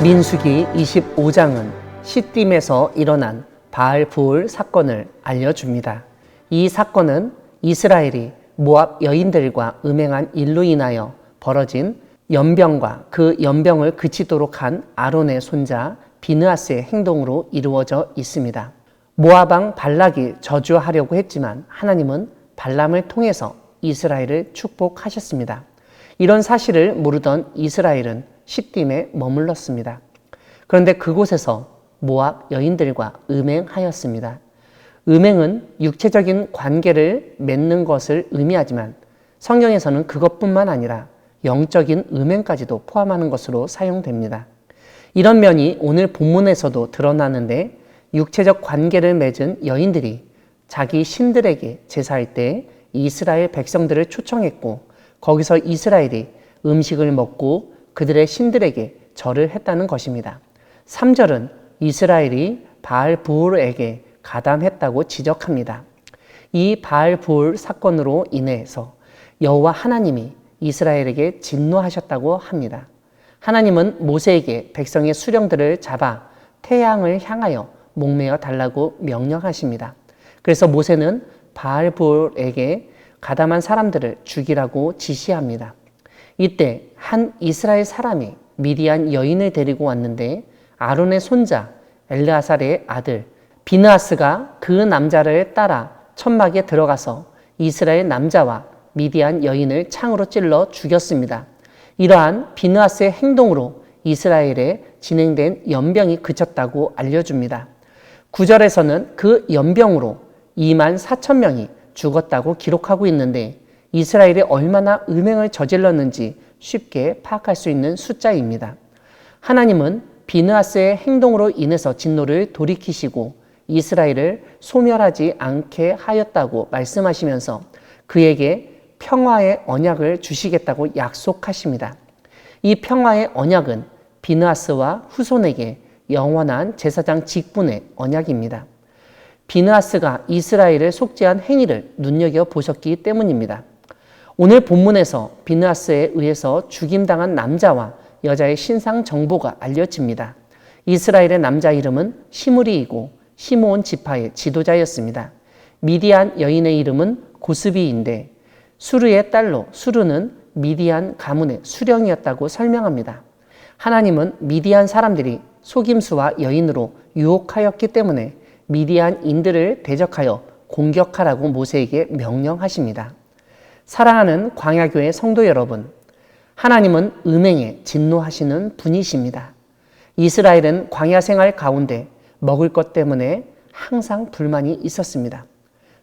민수기 25장은 시딤에서 일어난 바알부올 사건을 알려줍니다. 이 사건은 이스라엘이 모압 여인들과 음행한 일로 인하여 벌어진 연병과 그 연병을 그치도록 한 아론의 손자 비느하스의 행동으로 이루어져 있습니다. 모압 왕 발락이 저주하려고 했지만 하나님은 발람을 통해서 이스라엘을 축복하셨습니다. 이런 사실을 모르던 이스라엘은 시딤에 머물렀습니다. 그런데 그곳에서 모압 여인들과 음행하였습니다. 음행은 육체적인 관계를 맺는 것을 의미하지만 성경에서는 그것뿐만 아니라 영적인 음행까지도 포함하는 것으로 사용됩니다. 이런 면이 오늘 본문에서도 드러나는데 육체적 관계를 맺은 여인들이 자기 신들에게 제사할 때 이스라엘 백성들을 초청했고 거기서 이스라엘이 음식을 먹고 그들의 신들에게 절을 했다는 것입니다. 3절은 이스라엘이 바알부올에게 가담했다고 지적합니다. 이 바알부올 사건으로 인해서 여호와 하나님이 이스라엘에게 진노하셨다고 합니다. 하나님은 모세에게 백성의 수령들을 잡아 태양을 향하여 목매어 달라고 명령하십니다. 그래서 모세는 바알부올에게 가담한 사람들을 죽이라고 지시합니다. 이때 한 이스라엘 사람이 미디안 여인을 데리고 왔는데 아론의 손자 엘르아살의 아들 비느하스가 그 남자를 따라 천막에 들어가서 이스라엘 남자와 미디안 여인을 창으로 찔러 죽였습니다. 이러한 비느하스의 행동으로 이스라엘에 진행된 연병이 그쳤다고 알려줍니다. 9절에서는 그 연병으로 2만 4천 명이 죽었다고 기록하고 있는데 이스라엘이 얼마나 음행을 저질렀는지 쉽게 파악할 수 있는 숫자입니다. 하나님은 비느하스의 행동으로 인해서 진노를 돌이키시고 이스라엘을 소멸하지 않게 하였다고 말씀하시면서 그에게 평화의 언약을 주시겠다고 약속하십니다. 이 평화의 언약은 비느하스와 후손에게 영원한 제사장 직분의 언약입니다. 비느하스가 이스라엘을 속죄한 행위를 눈여겨보셨기 때문입니다. 오늘 본문에서 비느하스에 의해서 죽임당한 남자와 여자의 신상 정보가 알려집니다. 이스라엘의 남자 이름은 시므리이고 시므온 지파의 지도자였습니다. 미디안 여인의 이름은 고스비인데 수르의 딸로 수르는 미디안 가문의 수령이었다고 설명합니다. 하나님은 미디안 사람들이 속임수와 여인으로 유혹하였기 때문에 미디안인들을 대적하여 공격하라고 모세에게 명령하십니다. 사랑하는 광야교회 성도 여러분, 하나님은 음행에 진노하시는 분이십니다. 이스라엘은 광야 생활 가운데 먹을 것 때문에 항상 불만이 있었습니다.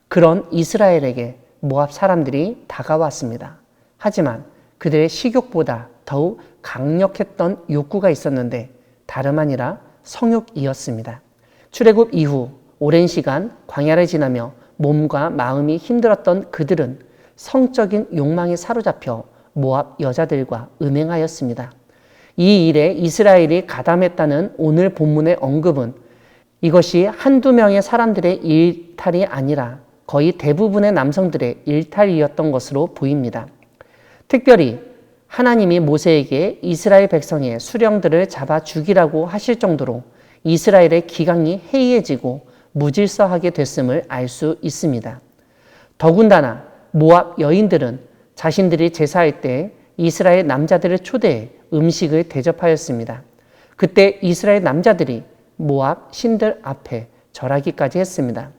그런 이스라엘에게 모압 사람들이 다가왔습니다. 하지만 그들의 식욕보다 더욱 강력했던 욕구가 있었는데 다름 아니라 성욕이었습니다. 출애굽 이후 오랜 시간 광야를 지나며 몸과 마음이 힘들었던 그들은 성적인 욕망에 사로잡혀 모압 여자들과 음행하였습니다. 이 일에 이스라엘이 가담했다는 오늘 본문의 언급은 이것이 한두 명의 사람들의 일탈이 아니라 거의 대부분의 남성들의 일탈이었던 것으로 보입니다. 특별히 하나님이 모세에게 이스라엘 백성의 수령들을 잡아 죽이라고 하실 정도로 이스라엘의 기강이 해이해지고 무질서하게 됐음을 알 수 있습니다. 더군다나 모압 여인들은 자신들이 제사할 때 이스라엘 남자들을 초대해 음식을 대접하였습니다. 그때 이스라엘 남자들이 모압 신들 앞에 절하기까지 했습니다.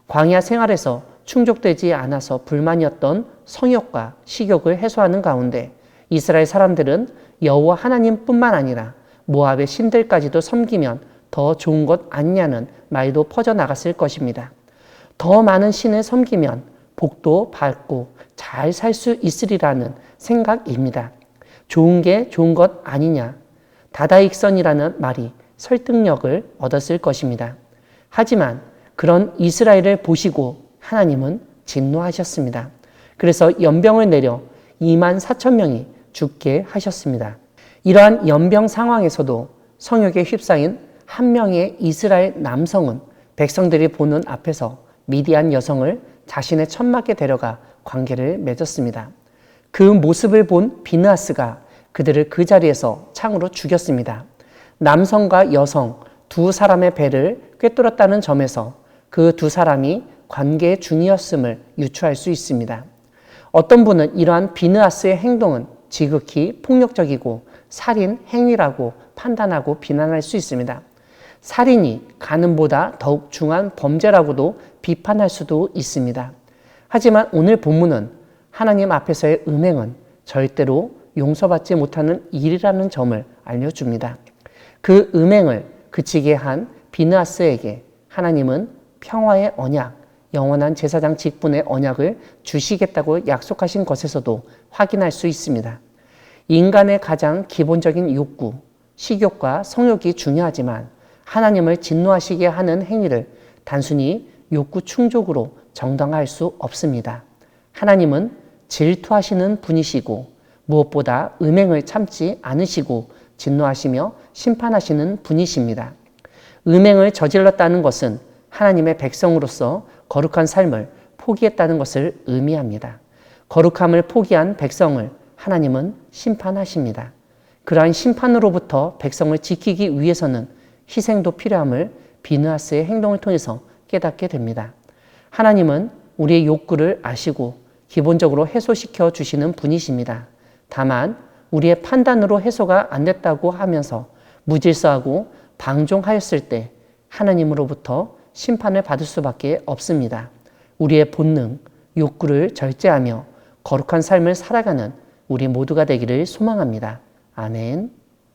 광야 생활에서 충족되지 않아서 불만이었던 성욕과 식욕을 해소하는 가운데 이스라엘 사람들은 여호와 하나님뿐만 아니라 모압의 신들까지도 섬기면 더 좋은 것 아니냐는 말도 퍼져나갔을 것입니다. 더 많은 신을 섬기면 복도 받고 잘 살 수 있으리라는 생각입니다. 좋은 게 좋은 것 아니냐. 다다익선이라는 말이 설득력을 얻었을 것입니다. 하지만 그런 이스라엘을 보시고 하나님은 진노하셨습니다. 그래서 연병을 내려 2만 4천 명이 죽게 하셨습니다. 이러한 연병 상황에서도 성욕에 휩싸인 한 명의 이스라엘 남성은 백성들이 보는 앞에서 미디안 여성을 자신의 천막에 데려가 관계를 맺었습니다. 그 모습을 본 비느하스가 그들을 그 자리에서 창으로 죽였습니다. 남성과 여성 두 사람의 배를 꿰뚫었다는 점에서 그 두 사람이 관계 중이었음을 유추할 수 있습니다. 어떤 분은 이러한 비느하스의 행동은 지극히 폭력적이고 살인 행위라고 판단하고 비난할 수 있습니다. 살인이 간음보다 더욱 중한 범죄라고도 비판할 수도 있습니다. 하지만 오늘 본문은 하나님 앞에서의 음행은 절대로 용서받지 못하는 일이라는 점을 알려줍니다. 그 음행을 그치게 한 비느하스에게 하나님은 평화의 언약, 영원한 제사장 직분의 언약을 주시겠다고 약속하신 것에서도 확인할 수 있습니다. 인간의 가장 기본적인 욕구, 식욕과 성욕이 중요하지만 하나님을 진노하시게 하는 행위를 단순히 욕구 충족으로 정당화할 수 없습니다. 하나님은 질투하시는 분이시고 무엇보다 음행을 참지 않으시고 진노하시며 심판하시는 분이십니다. 음행을 저질렀다는 것은 하나님의 백성으로서 거룩한 삶을 포기했다는 것을 의미합니다. 거룩함을 포기한 백성을 하나님은 심판하십니다. 그러한 심판으로부터 백성을 지키기 위해서는 희생도 필요함을 비느하스의 행동을 통해서 깨닫게 됩니다. 하나님은 우리의 욕구를 아시고 기본적으로 해소시켜 주시는 분이십니다. 다만 우리의 판단으로 해소가 안 됐다고 하면서 무질서하고 방종하였을 때 하나님으로부터 심판을 받을 수밖에 없습니다. 우리의 본능, 욕구를 절제하며 거룩한 삶을 살아가는 우리 모두가 되기를 소망합니다. 아멘.